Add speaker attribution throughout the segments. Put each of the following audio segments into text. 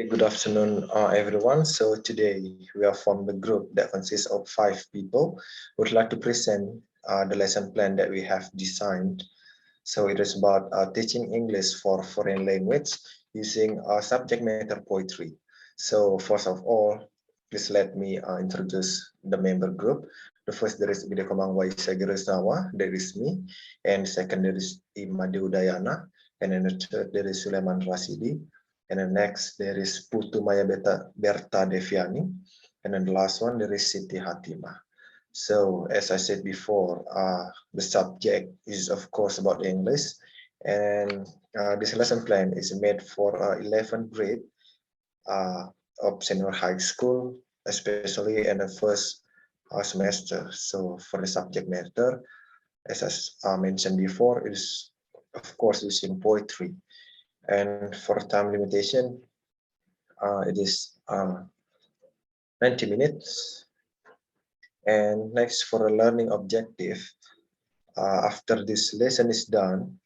Speaker 1: Good afternoon, everyone. So today we have formed a group that consists of 5 people who would like to present the lesson plan that we have designed. So it is about teaching English for foreign language using subject matter poetry. So first of all, please let me introduce the member group. The first there is Bide Komang Waisa Girasawa, there is me, and second there is Imade Udayana, and then the third there is Suleman Rasidi, and then next there is Putu Maya Berta Deviani, and then the last one there is Siti Hatima. So as I said before, the subject is of course about English, and this lesson plan is made for 11th grade of senior high school, especially in the first semester. So for the subject matter, as I mentioned before, it is of course using poetry, and for time limitation, it is 90 minutes. And next, for a learning objective, after this lesson is done,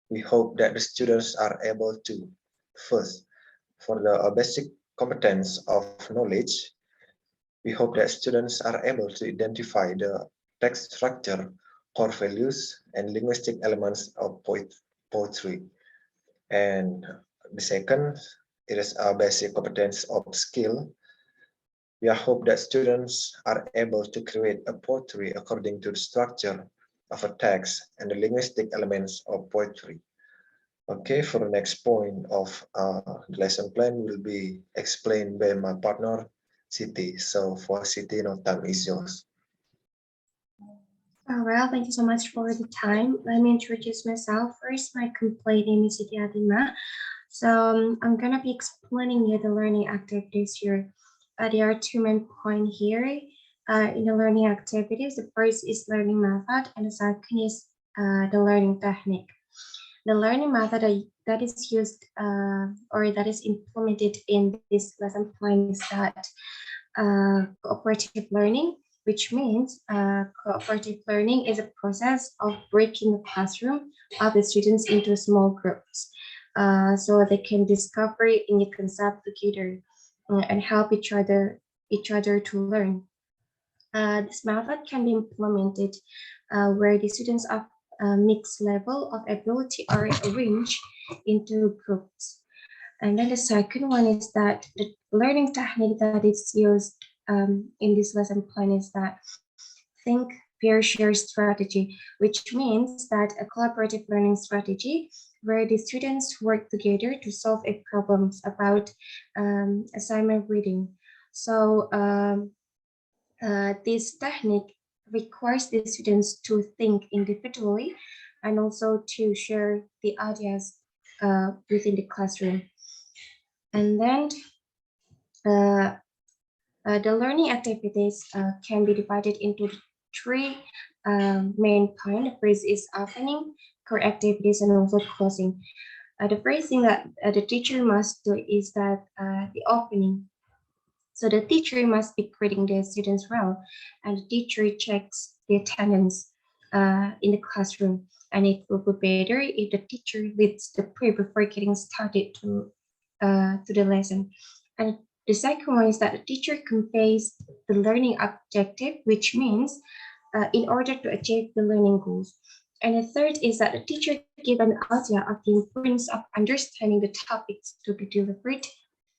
Speaker 1: we hope that the students are able to, first, for the basic competence of knowledge, we hope that students are able to identify the text structure, core values, and linguistic elements of poetry. And the second, it is a basic competence of skill. We hope that students are able to create a poetry according to the structure of a text and the linguistic elements of poetry. Okay, for the next point of the lesson plan will be explained by my partner, Siti. So for Siti, no time is yours.
Speaker 2: Well, thank you so much for the time. Let me introduce myself first. My complete name is Siti Atima. So I'm gonna be explaining you the learning activities here. There are two main points here in the learning activities. The first is learning method, and the second is the learning technique. The learning method that is used or that is implemented in this lesson plan is that cooperative learning, which means cooperative learning is a process of breaking the classroom of the students into small groups so they can discover any concept together and help each other to learn. This method can be implemented where the students of a mixed level of ability are arranged into groups. And then the second one is that the learning technique that is used in this lesson plan is that think, pair, share strategy, which means that a collaborative learning strategy where the students work together to solve a problems about assignment reading. So this technique requires the students to think individually and also to share the ideas within the classroom. And then the learning activities can be divided into three main points. The first is opening, core activities, and also closing. The first thing that the teacher must do is that the opening. So the teacher must be greeting the students well, and the teacher checks the attendance in the classroom. And it will be better if the teacher leads the prayer before getting started to the lesson. And the second one is that the teacher conveys the learning objective, which means in order to achieve the learning goals. And the third is that the teacher gives an idea of the importance of understanding the topics to be delivered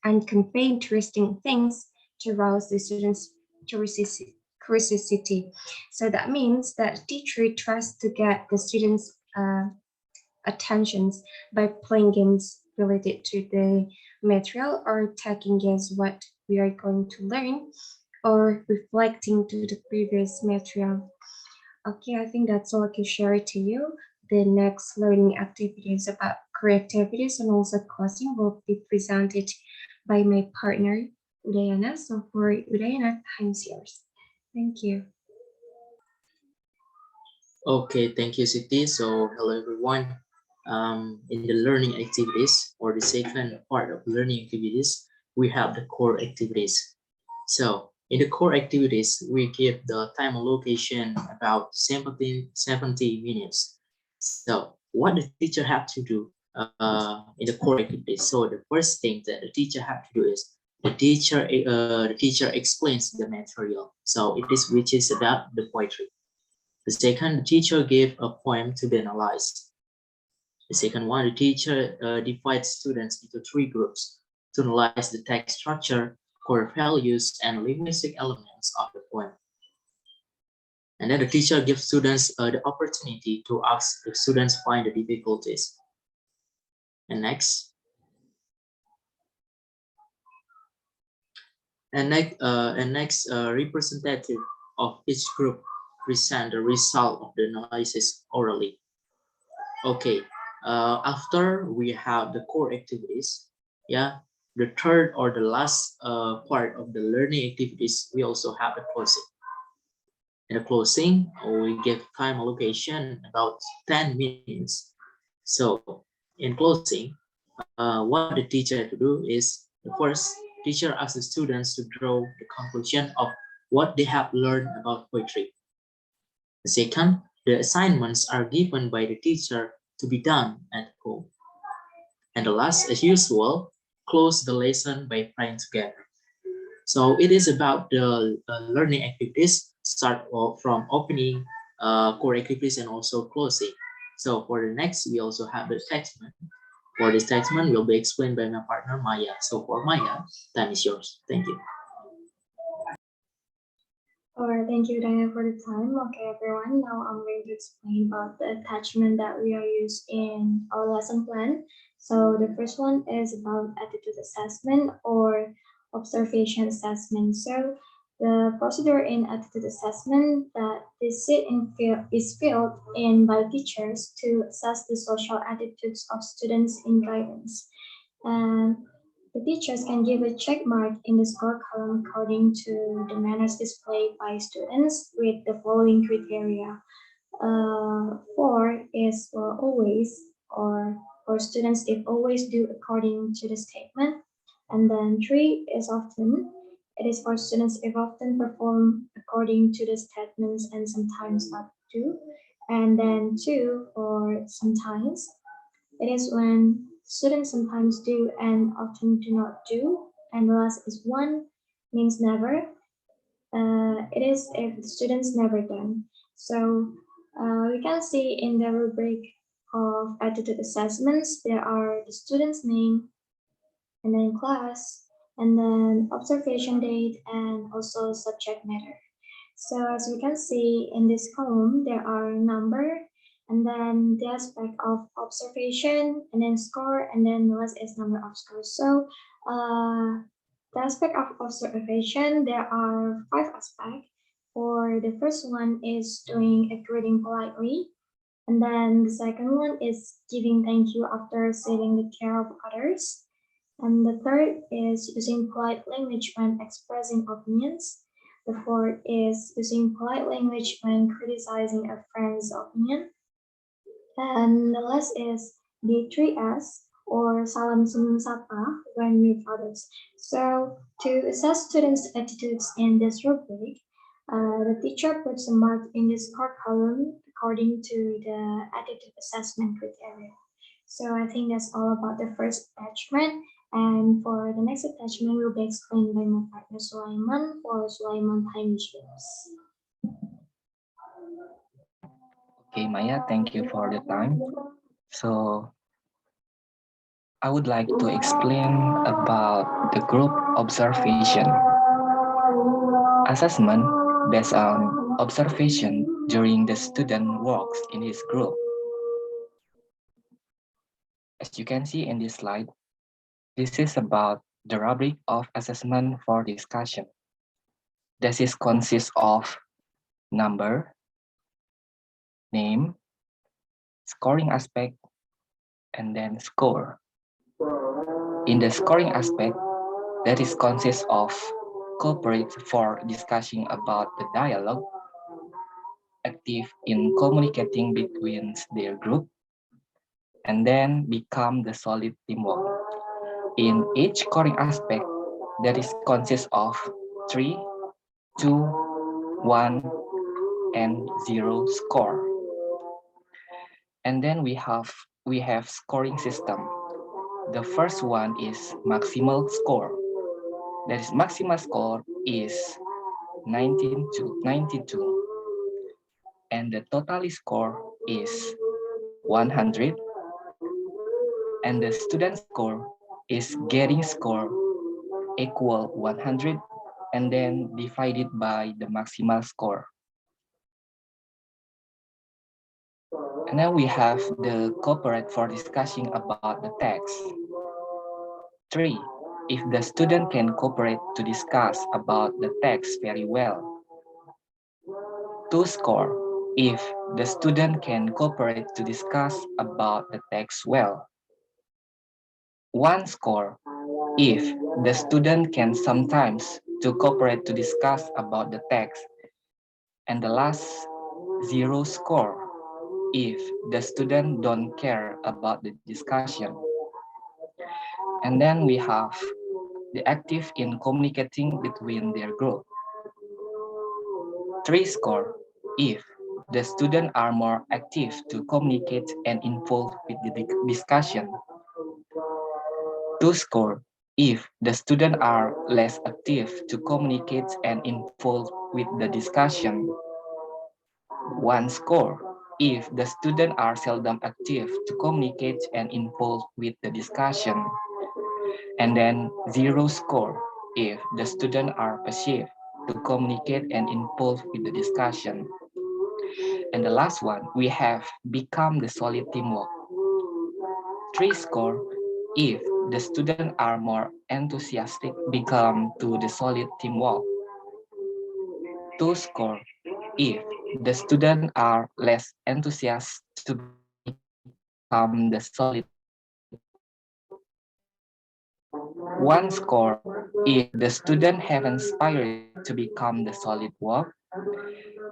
Speaker 2: and convey interesting things to rouse the students' curiosity. So that means that the teacher tries to get the students' attentions by playing games related to the material or tagging as what we are going to learn or reflecting to the previous material. Okay, I think that's all I can share to you. The next learning activities about core activities and also closing will be presented by my partner, Udayana. So for Udayana, time's yours. Thank you.
Speaker 3: Okay, thank you, Siti. So hello, everyone. In the learning activities, or the second part of learning activities, we have the core activities. So in the core activities, we give the time allocation about 70 minutes. So what the teacher have to do in the core activities. So the first thing that the teacher have to do is the teacher explains the material. So it is which is about the poetry. The second, the teacher gave a poem to be analyzed. The second one, the teacher divides students into three groups to analyze the text structure, core values, and linguistic elements of the poem. And then the teacher gives students the opportunity to ask if students find the difficulties. And next, representative of each group present the result of the analysis orally. Okay, after we have the core activities, yeah, the third or the last part of the learning activities, we also have the closing. In the closing, we give time allocation about 10 minutes. So in closing, what the teacher to do is, the first, teacher asks the students to draw the conclusion of what they have learned about poetry. The second, the assignments are given by the teacher to be done at home. And the last, as usual, close the lesson by praying together. So it is about the learning activities, start from opening, core activities, and also closing. So for the next, we also have the attachment. For this attachment will be explained by my partner Maya. So for Maya, time is yours. Thank you.
Speaker 2: Alright, thank you, Daniel, for the time. Okay, everyone, now I'm going to explain about the attachment that we are used in our lesson plan. So the first one is about attitude assessment or observation assessment. So the procedure in attitude assessment that is filled in by teachers to assess the social attitudes of students in guidance. And the teachers can give a check mark in the score column according to the manners displayed by students with the following criteria. 4 is for always, or for students if always do according to the statement. And then 3 is often. It is for students if often perform according to the statements and sometimes not do. And then 2 for sometimes. It is when students sometimes do and often do not do. And the last is 1 means never. It is if the students never done. So we can see in the rubric of attitude assessments, there are the student's name, and then class, and then observation date, and also subject matter. So as we can see in this column, there are number, and then the aspect of observation, and then score, and then the last is number of scores. So the aspect of observation, there are 5 aspects. For the first one is doing a greeting politely, and then the second one is giving thank you after saving the care of others. And the third is using polite language when expressing opinions. The fourth is using polite language when criticizing a friend's opinion. And the last is the 3S or salam sumun sapa when with others. So to assess students' attitudes in this rubric, the teacher puts a mark in the score column according to the attitude assessment criteria. So I think that's all about the first attachment. And for the next attachment will be explained by my partner Sulaiman. For Sulaiman, time is yours.
Speaker 4: Okay, Maya, thank you for the time. So I would like to explain about the group observation. Assessment based on observation during the student works in his group. As you can see in this slide, this is about the rubric of assessment for discussion. This is consists of number, name, scoring aspect, and then score. In the scoring aspect, that is consists of cooperate for discussing about the dialogue, active in communicating between their group, and then become the solid teamwork. In each scoring aspect, that is consists of 3, 2, 1, and 0 score. And then we have we have scoring system. The first one is maximal score. That is maximal score is 19 to 92. And the total score is 100. And the student score is getting score equal 100 and then divided by the maximal score. And then we have the cooperate for discussing about the text. 3. If the student can cooperate to discuss about the text very well. 2 score. If the student can cooperate to discuss about the text well. 1 score. If the student can sometimes to cooperate to discuss about the text. And the last 0 score. If the student don't care about the discussion. And then we have the active in communicating between their group. 3 score. If the students are more active to communicate and involved with the discussion. 2 score. If the students are less active to communicate and involved with the discussion. 1 score. If the students are seldom active to communicate and involved with the discussion. And then 0 score if the students are passive to communicate and involved with the discussion. And the last one, we have become the solid teamwork. 3 score if the students are more enthusiastic become to the solid teamwork. 2 score if the students are less enthusiastic to become the solid teamwork. 1 score if the student haven't inspired to become the solid work.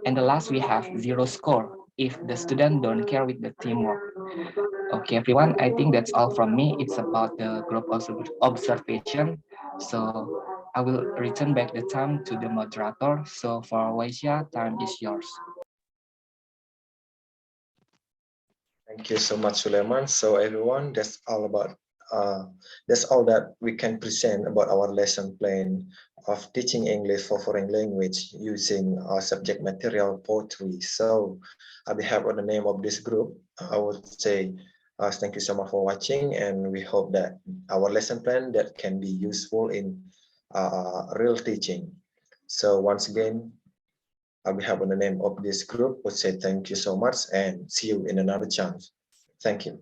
Speaker 4: And the last we have 0 score if the student don't care with the teamwork. Okay, everyone, I think that's all from me. It's about the group observation. So I will return back the time to the moderator. So for Waisya, time is yours.
Speaker 1: Thank you so much, Suleiman. So everyone, that's all that we can present about our lesson plan of teaching English for foreign language using our subject material poetry. So on behalf of the name of this group, I would say thank you so much for watching, and we hope that our lesson plan that can be useful in real teaching. So once again, on behalf of the name of this group, would say thank you so much and see you in another chance. Thank you.